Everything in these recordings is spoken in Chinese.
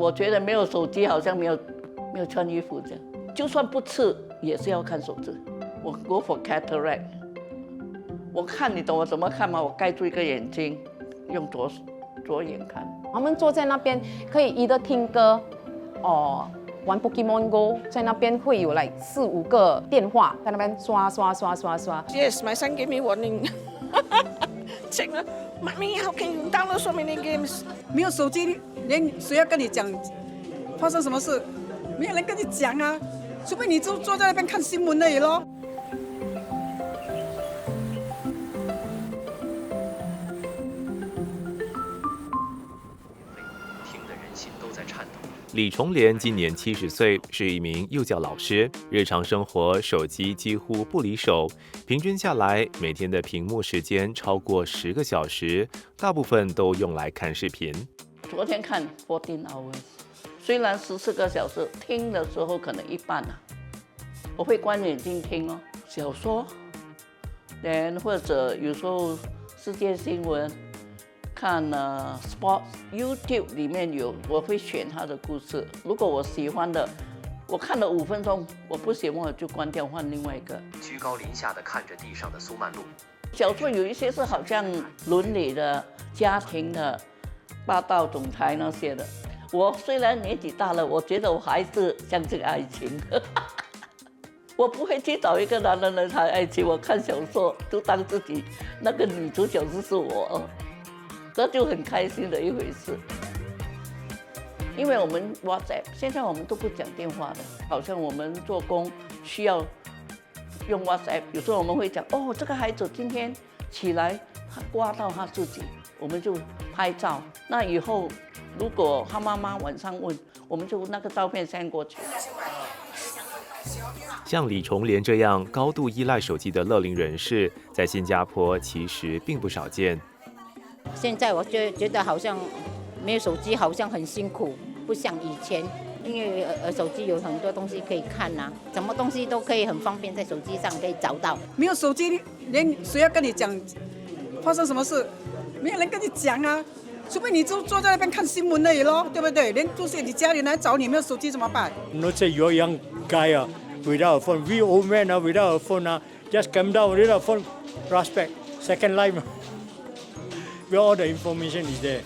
我觉得没有手机好像没有穿衣服这样，就算不吃也是要看手机。我 go for cataract， 我看你懂我怎么看吗？我盖住一个眼睛，用左眼看。他们坐在那边可以一个听歌，玩 Pokemon Go， 在那边会有like4、5个电话在那边刷。Yes, my son gave me warning. Mommy, how can you download so many games? 没有手机，连谁要跟你讲发生什么事，没有人跟你讲啊，除非你就坐在那边看新闻而已咯。李重莲今年70岁，是一名幼教老师。日常生活手机几乎不离手，平均下来每天的屏幕时间超过10个小时，大部分都用来看视频。昨天看14 hours， 虽然14个小时，听的时候可能一半啊，我会关眼睛听哦，小说，或者有时候世界新闻。看Sports YouTube 里面有，我会选他的故事。如果我喜欢的，我看了5分钟，我不喜欢我就关掉，换另外一个。居高临下的看着地上的苏曼露。小说有一些是好像伦理的、家庭的、霸道总裁那些的。我虽然年纪大了，我觉得我还是相信爱情。我不会去找一个男人来谈爱情，我看小说就当自己那个女主角就是我。这就很开心的一回事，因为我们 WhatsApp 现在我们都不讲电话的，好像我们做工需要用 WhatsApp， 有时候我们会讲这个孩子今天起来他刮到他自己，我们就拍照。那以后如果他妈妈晚上问，我们就那个照片 send 过去。像李重莲这样高度依赖手机的乐龄人士，在新加坡其实并不少见。现在我觉得好像没有手机好像很辛苦，不像以前，因为手机有很多东西可以看啊，什么东西都可以很方便在手机上可以找到。没有手机，连谁要跟你讲发生什么事，没有人跟你讲啊，除非你就坐在那边看新闻而已咯，对不对？连就是你家里来找你没有手机怎么办 ？Not say you're young guy without a phone, we old men without a phone just come down without a phone, prospect second life. Where all the information is there.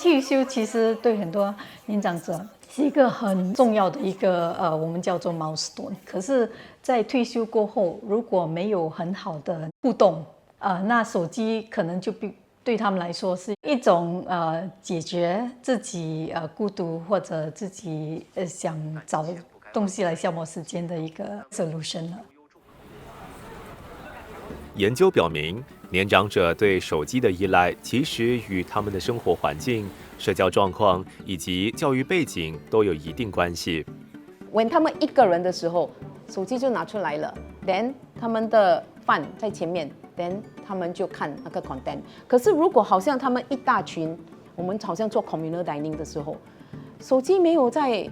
退休其实对很多年长者是一个很重要的一个我们叫做 milestone。可是，在退休过后，如果没有很好的互动，那手机可能就对他们来说是一种解决自己孤独或者自己想找东西来消磨时间的一个 solution 了。研究表明，年长者对手机的依赖其实与他们的生活环境、社交状况以及教育背景都有一定关系。When 他们一个人的时候，手机就拿出来了 ，then 他们的饭在前面 ，then 他们就看那个 content。可是如果好像他们一大群，我们好像做 communal dining 的时候，手机没有在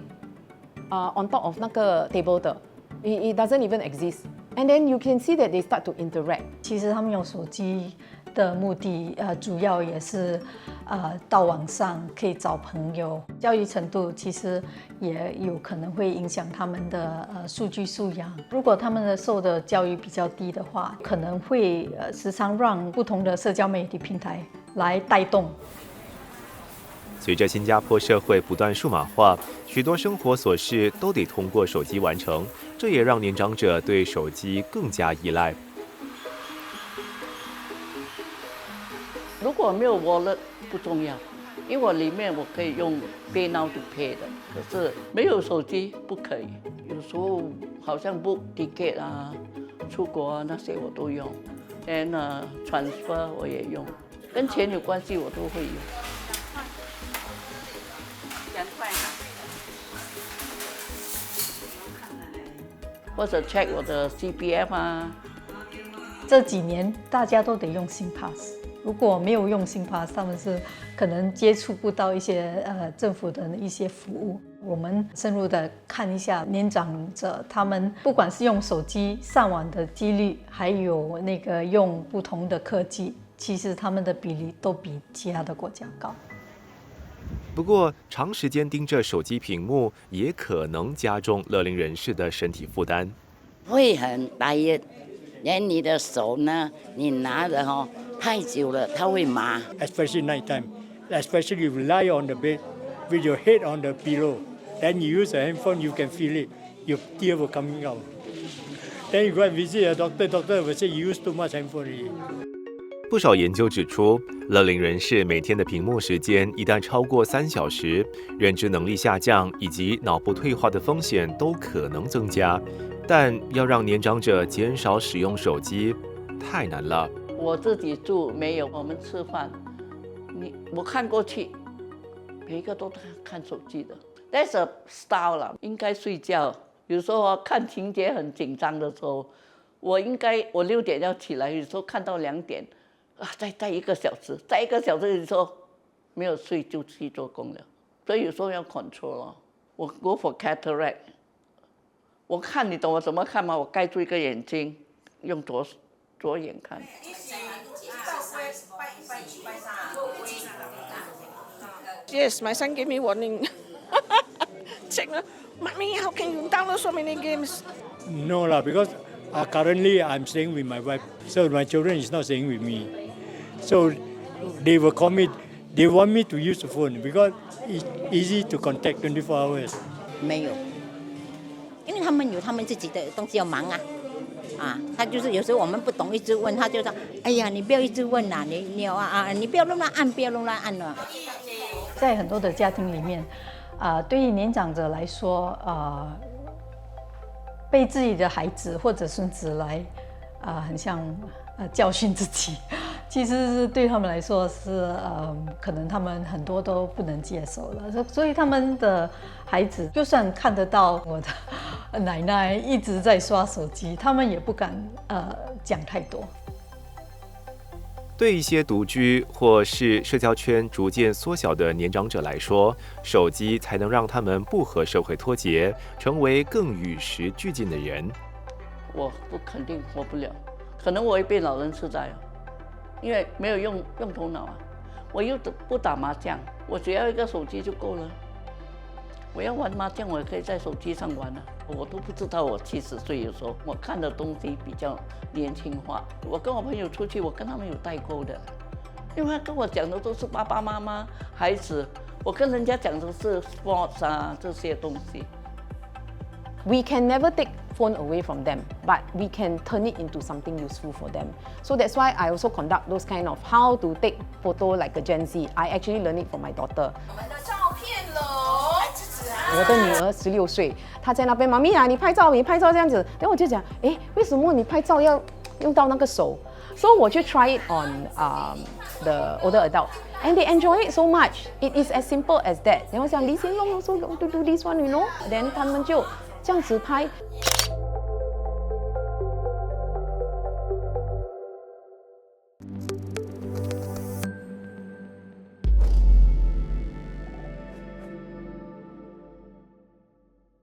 on top of 那个 table 的 ，it doesn't even exist。And then you can see that they start to interact。其实他们用手机的目的，主要也是到网上可以找朋友。教育程度其实也有可能会影响他们的数据素养。如果他们的受的教育比较低的话，可能会时常让不同的社交媒体平台来带动。随着新加坡社会不断数码化，许多生活琐事都得通过手机完成，这也让年长者对手机更加依赖。如果没有 wallet 不重要，因为我里面我可以用 Pay Now to Pay 的，可是没有手机不可以。有时候好像 book ticket 出国那些我都用，transfer 我也用，跟钱有关系我都会用。或者 check 我的 CPF 这几年大家都得用新 pass， 如果没有用新 pass， 他们是可能接触不到一些政府的一些服务。我们深入的看一下年长者，他们不管是用手机上网的几率，还有那个用不同的科技其实他们的比例都比其他的国家高。不过，长时间盯着手机屏幕也可能加重乐龄人士的身体负担。会很呆，连你的手呢，你拿着太久了，它会麻。Especially night time, especially you lie on the bed with your head on the pillow, then you use a handphone, you can feel it, your tear will coming out. Then you go and visit a doctor, doctor will say you use too much handphone already. 不少研究指出，乐龄人士每天的屏幕时间一旦超过3小时，认知能力下降以及脑部退化的风险都可能增加。但要让年长者减少使用手机，太难了。我自己住没有，我们吃饭，我看过去，每一个都看手机的。That's a style 了，应该睡觉。有时候看情节很紧张的时候，我6点要起来，有时候看到2点。再1个小时，再1个小时，你说没有睡就去做工了，所以有时候要 control 咯。我 go for cataract， 我看你懂我怎么看吗？我盖住一个眼睛，用左眼看。Yes, my son gave me warning. Check, Mommy, how can you download so many games? No lah, because currently I'm staying with my wife, so my children is not staying with me. So they will call me. They want me to use the phone because it's easy to contact 24 hours. 没有，因为他们有他们自己的东西要忙他就是有时候我们不懂，一直问他就说，哎呀，你不要一直问啦，你不要乱按，不要乱按了。在很多的家庭里面，对于年长者来说，被自己的孩子或者孙子来，很像教训自己，其实是对他们来说是可能他们很多都不能接受了，所以他们的孩子就算看得到我的奶奶一直在刷手机，他们也不敢讲太多。对一些独居或是社交圈逐渐缩小的年长者来说，手机才能让他们不和社会脱节，成为更与时俱进的人。我肯定活不了，可能我会变老人痴呆因为没有用头脑我又不打麻将，我只要一个手机就够了。我要玩麻将，我也可以在手机上玩我都不知道我70岁的时候，我看的东西比较年轻化。我跟我朋友出去，我跟他们有代沟的，因为他跟我讲的都是爸爸妈妈、孩子，我跟人家讲的是 sports 这些东西。We can never take phone away from them, but we can turn it into something useful for them. So that's why I also conduct those kind of how to take photo like a Gen Z. I actually learn it from my daughter. 我们的照片喽，我的女儿16岁，她在那边，妈咪你拍照这样子，然后我就讲，为什么你拍照要用到那个手？ So 我就 try it on the older adult, and they enjoy it so much. It is as simple as that. 然后我想李显龙 also do this one, you know. Then 他们就这样子拍。